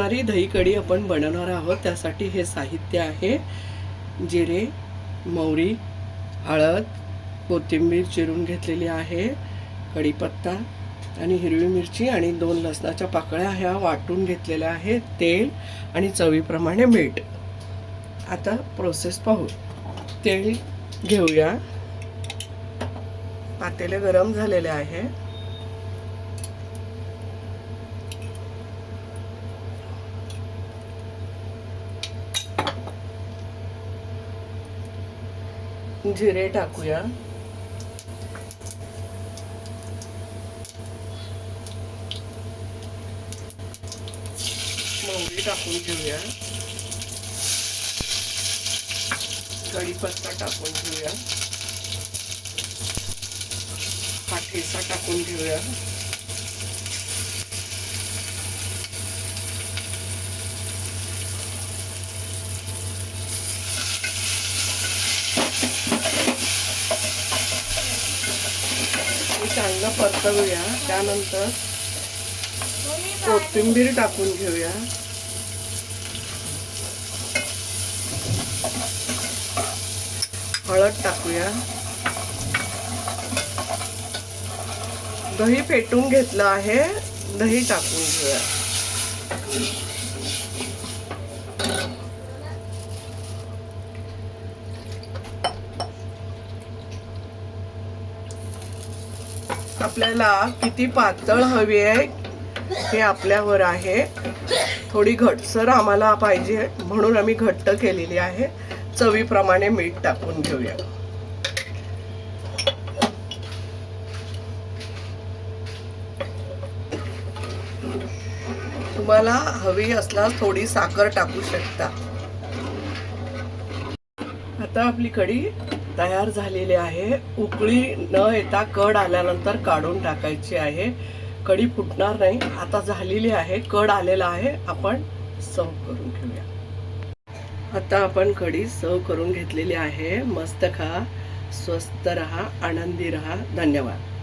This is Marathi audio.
फुटणारी दही कढी आपण बनवणार आहोत। त्यासाठी हे साहित्य आहे: जिरे, मोहरी, हळद, कोथिंबीर चिरून घेतलेली आहे, कढीपत्ता आणि हिरवी मिरची आणि 2 लसणाच्या पाकळ्या ह्या वाटून घेतलेल्या आहेत, तेल आणि चवीप्रमाणे मीठ। आता प्रोसेस पाहू। तेल घेऊया। पातेले गरम झालेले आहे। जिरे टाकूया। मोहरी टाकून घेऊया। कढीपत्ता टाकून घेऊया। हा ठेचा टाकून घेऊया। चांगलं परतवूया। त्यानंतर कोथिंबीर टाकून घेऊया। हळद टाकूया। दही फेटून घेतलं आहे, दही टाकून घेऊया। आपल्याला किती पातळ हवी आहे हे आपल्यावर आहे। थोडी घट्टसर आम्हाला पाहिजे म्हणून आम्ही घट्ट केलेली आहे। चवीप्रमाणे मीठ टाकून घेऊया। तुम्हाला हवी असल्यास थोडी साखर टाकू शकता। आता आपली कढी तयार झालेली आहे। उकळी न येता कड आल्यानंतर काढून टाकायची आहे। कढी फुटणार नाही। आता झालेली आहे, कड आलेला आहे। आपण सर्व करून घेऊया। आता आपण कढी सर्व करून घेतलेली आहे। मस्त खा, स्वस्त रहा, आनंदी रहा। धन्यवाद।